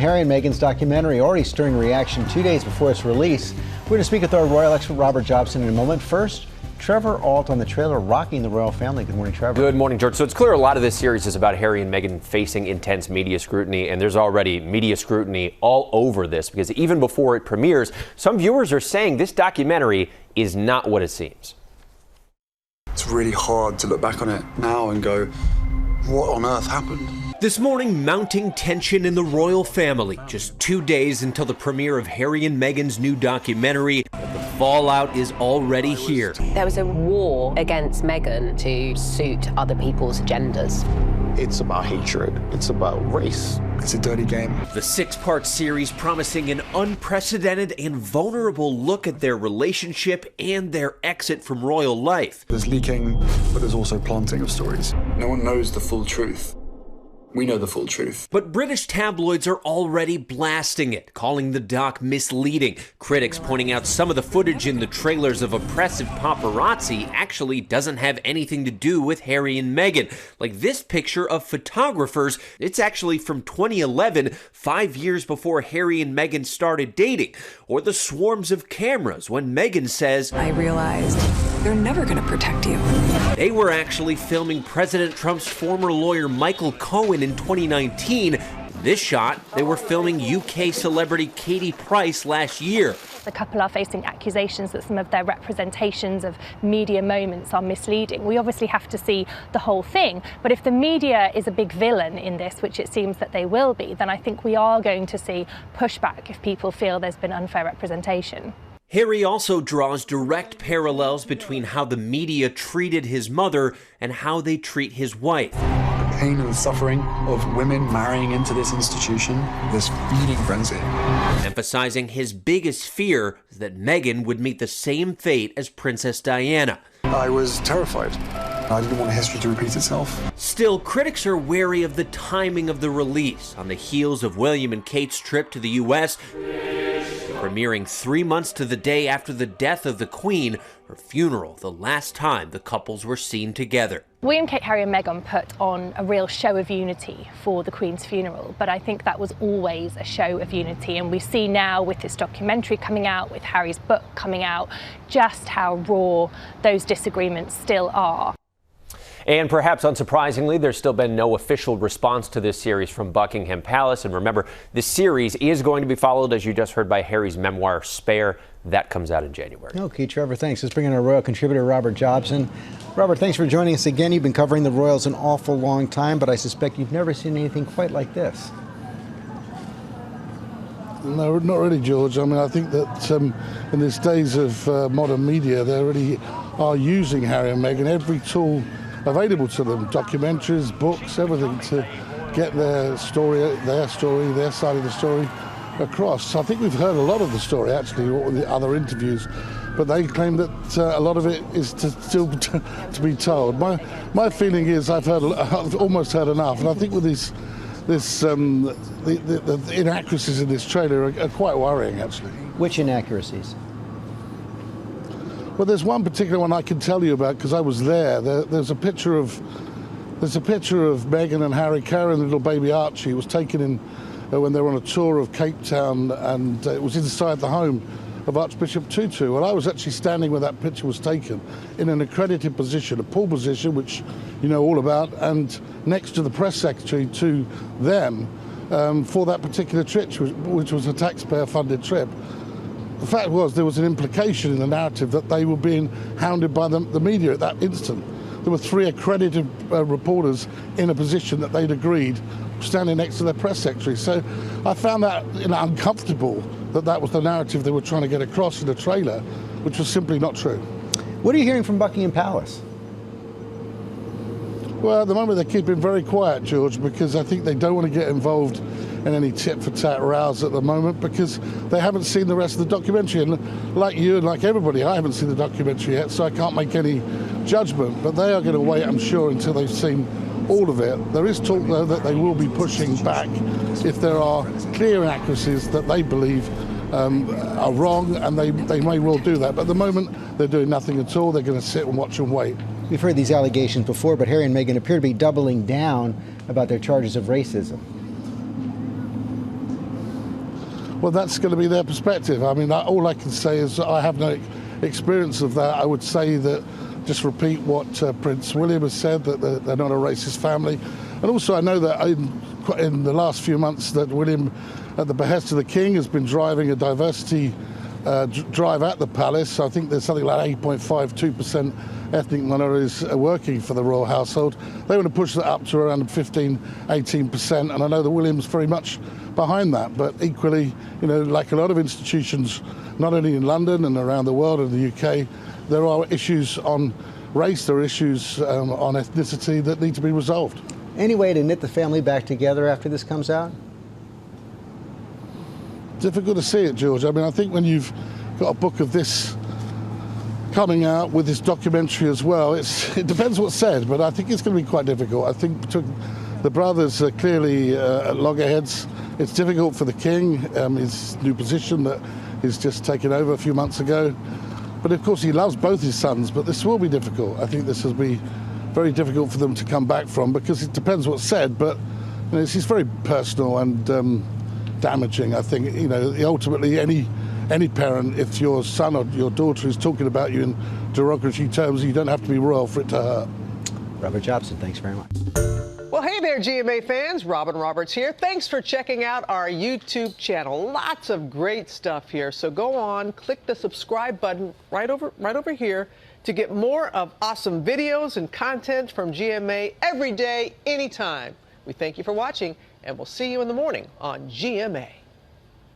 Harry and Meghan's documentary already stirring reaction 2 days before its release. We're going to speak with our royal expert Robert Jobson in a moment. First, Trevor Ault on the trailer rocking the royal family. Good morning, Trevor. Good morning, George. So it's clear a lot of this series is about Harry and Meghan facing intense media scrutiny, and there's already media scrutiny all over this because even before it premieres, some viewers are saying this documentary is not what it seems. It's really hard to look back on it now and go, what on earth happened? This morning, mounting tension in the royal family, just 2 days until the premiere of Harry and Meghan's new documentary. But the fallout is already here. There was a war against Meghan to suit other people's agendas. It's about hatred. It's about race. It's a dirty game. The 6-part series promising an unprecedented and vulnerable look at their relationship and their exit from royal life. There's leaking, but there's also planting of stories. No one knows the full truth. We know the full truth. But British tabloids are already blasting it, calling the doc misleading. Critics pointing out some of the footage in the trailers of oppressive paparazzi actually doesn't have anything to do with Harry and Meghan. Like this picture of photographers, it's actually from 2011, 5 years before Harry and Meghan started dating. Or the swarms of cameras when Meghan says, I realized they're never going to protect you. They were actually filming President Trump's former lawyer Michael Cohen in 2019. This shot, they were filming UK celebrity Katie Price last year. The couple are facing accusations that some of their representations of media moments are misleading. We obviously have to see the whole thing, but if the media is a big villain in this, which it seems that they will be, then I think we are going to see pushback if people feel there's been unfair representation. Harry also draws direct parallels between how the media treated his mother and how they treat his wife. The pain and suffering of women marrying into this institution, this feeding frenzy. Emphasizing his biggest fear is that Meghan would meet the same fate as Princess Diana. I was terrified. I didn't want history to repeat itself. Still, critics are wary of the timing of the release on the heels of William and Kate's trip to the U.S., premiering 3 months to the day after the death of the Queen, her funeral, the last time the couples were seen together. William, Kate, Harry and Meghan put on a real show of unity for the Queen's funeral, but I think that was always a show of unity, and we see now with this documentary coming out, with Harry's book coming out, just how raw those disagreements still are. And perhaps unsurprisingly, there's still been no official response to this series from Buckingham Palace. And remember, this series is going to be followed, as you just heard, by Harry's memoir, Spare. That comes out in January. Okay, Trevor, thanks. Let's bring in our royal contributor, Robert Jobson. Robert, thanks for joining us again. You've been covering the royals an awful long time, but I suspect you've never seen anything quite like this. No, not really, George. I mean, I think that in these days of modern media, they really are using Harry and Meghan, every tool available to them, documentaries, books, everything, to get their story, their side of the story across. I think we've heard a lot of the story, actually, or the other interviews, but they claim that a lot of it is still to be told. My feeling is I've almost heard enough, and I think with the inaccuracies in this trailer are quite worrying, actually. Which inaccuracies? Well, there's one particular one I can tell you about because I was there. There's a picture of Meghan and Harry carrying little baby Archie. It was taken in when they were on a tour of Cape Town, and it was inside the home of Archbishop Tutu. And I was actually standing where that picture was taken, in an accredited position, a pole position, which you know all about, and next to the press secretary to them for that particular trip, which was a taxpayer-funded trip. The fact was there was an implication in the narrative that they were being hounded by the media at that instant. There were 3 accredited reporters in a position that they'd agreed, standing next to their press secretary. So I found that uncomfortable that was the narrative they were trying to get across in the trailer, which was simply not true. What are you hearing from Buckingham Palace? Well, at the moment they're keeping very quiet, George, because I think they don't want to get involved in any tit-for-tat rows at the moment because they haven't seen the rest of the documentary. And like you and like everybody, I haven't seen the documentary yet, so I can't make any judgment. But they are going to wait, I'm sure, until they've seen all of it. There is talk, though, that they will be pushing back if there are clear inaccuracies that they believe are wrong, and they may well do that. But at the moment, they're doing nothing at all. They're going to sit and watch and wait. We've heard these allegations before, but Harry and Meghan appear to be doubling down about their charges of racism. well, that's going to be their perspective. I mean, all I can say is I have no experience of that. I would say that, just repeat what Prince William has said, that they're not a racist family. And also I know that in the last few months that William, at the behest of the King, has been driving a diversity drive at the palace. I think there's something like 8.52% ethnic minorities working for the royal household. They want to push that up to around 15-18%, and I know that William's very much behind that. But equally, you know, like a lot of institutions, not only in London and around the world and the UK, there are issues on race, there are issues on ethnicity that need to be resolved. Any way to knit the family back together after this comes out? Difficult to see it, George. I mean, I think when you've got a book of this coming out with this documentary as well, it depends what's said, but I think it's going to be quite difficult. I think the brothers are clearly at loggerheads. It's difficult for the King, his new position that he's just taken over a few months ago. But of course he loves both his sons, but this will be difficult. I think this will be very difficult for them to come back from, because it depends what's said, but you know, it's very personal and damaging. I think, you know, ultimately any parent, if your son or your daughter is talking about you in derogatory terms, you don't have to be royal for it to hurt. Robert Jobson, thanks very much. Well, hey there, GMA fans. Robin Roberts here. Thanks for checking out our YouTube channel. Lots of great stuff here. So go on, click the subscribe button right over here to get more of awesome videos and content from GMA every day, anytime. We thank you for watching, and we'll see you in the morning on GMA.